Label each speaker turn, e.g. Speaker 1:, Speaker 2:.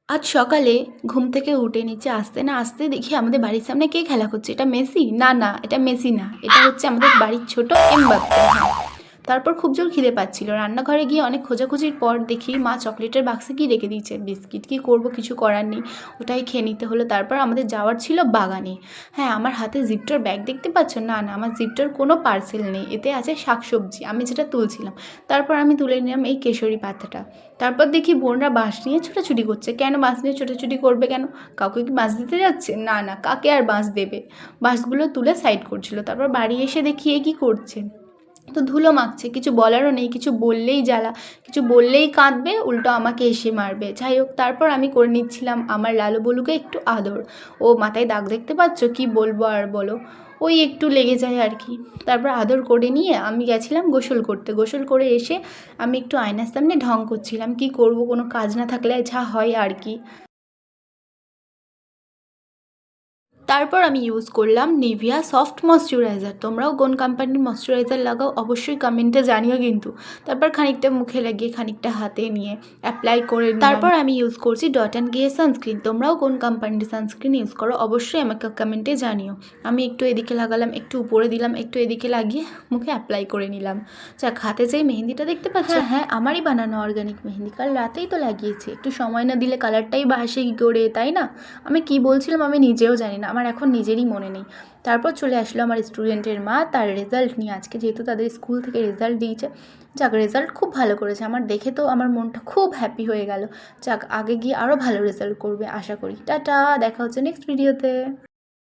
Speaker 1: আজ সকালে ঘুম থেকে উঠে নিচে আসতে না আসতে দেখি আমাদের বাড়ির সামনে কে খেলা করছে। এটা মেসি? না, না, এটা মেসি না। এটা হচ্ছে আমাদের বাড়ির ছোট এমবাপ্পে। হ্যাঁ। তারপর খুব জোর খিদে পাচ্ছিল। রান্নাঘরে গিয়ে অনেক খোঁজাখুঁজির পর দেখি মা চকলেটের বাক্সে কি রেখে দিয়েছে। বিস্কিট। কি করব, কিছু করার নেই। ওটাই খেয়ে নিতে হলো। তারপর আমাদের যাওয়ার ছিল বাগানে। হ্যাঁ, আমার হাতে জিপটোর ব্যাগ দেখতে পাচ্ছ? না, না, আমার জিপটোর কোনো পার্সেল নেই। এতে আছে শাকসবজি। আমি যেটা তুলছিলাম। তারপর আমি তুলে নিলাম এই কেশরী পাতাটা। তারপর দেখি বোনরা বাঁশ নিয়ে ছোটাছুটি করছে। কেন বাঁশ নিয়ে ছোটাছুটি করবে কেন? কাউকে কি বাঁশ দিতে যাচ্ছে? না, না, কাকে আর বাঁশ দেবে? বাঁশগুলো তুলে সাইড করছিল। তারপর বাড়ি এসে দেখি এ কী করছে। তো ধুলো মাখছে। কিছু বলারও নেই। কিছু বললেই জ্বালা। কিছু বললেই কাঁদবে, উল্টো আমাকে এসে মারবে। যাই হোক, তারপর আমি করে নিচ্ছিলাম আমার লালু বলুকে একটু আদর। ও মাথায় দাগ দেখতে পাচ্ছ? কি বলবো আর বলো। ওই একটু লেগে যায় আর কি। তারপর আদর করে নিয়ে আমি গেছিলাম গোসল করতে। গোসল করে এসে আমি একটু আয়নার সামনে ঢং করছিলাম। কি করব, কোনো কাজ না থাকলে যা হয় আর কি। তারপর আমি ইউজ করলাম নিভিয়া সফট ময়শ্চারাইজার। তোমরাও কোন কোম্পানির ময়শ্চারাইজার লাগাও অবশ্যই কমেন্টে জানিও কিন্তু। তারপর খানিকটা মুখে লাগিয়ে খানিকটা হাতে নিয়ে অ্যাপ্লাই করে নিলাম। তারপর আমি ইউজ করছি ডট অ্যান্ড গিয়ে সানস্ক্রিন। তোমরাও কোন কোম্পানির সানস্ক্রিন ইউজ করো অবশ্যই আমাকে কমেন্টে জানিও। আমি একটু এদিকে লাগালাম, একটু উপরে দিলাম, একটু এদিকে লাগিয়ে মুখে অ্যাপ্লাই করে নিলাম। যাক, হাতে যেই মেহেন্দিটা দেখতে পাচ্ছ, হ্যাঁ, আমারই বানানো অর্গানিক মেহেন্দি। কাল রাতেই তো লাগিয়েছি। একটু সময় না দিলে কালারটাই বা আসে কী করে, তাই না? আমি কি বলছিলাম আমি নিজেও জানি না। আমার এখন নিজেরই মনে নেই। তারপর চলে আসলো আমার স্টুডেন্টের মা তার রেজাল্ট নিয়ে। আজকে যেহেতু তাদের স্কুল থেকে রেজাল্ট দিয়েছে। যাক, রেজাল্ট খুব ভালো করেছে। আমার দেখে তো আমার মনটা খুব হ্যাপি হয়ে গেল। যাক, আগে গিয়ে আরও ভালো রেজাল্ট করবে আশা করি। টাটা, দেখা হচ্ছে নেক্সট ভিডিওতে।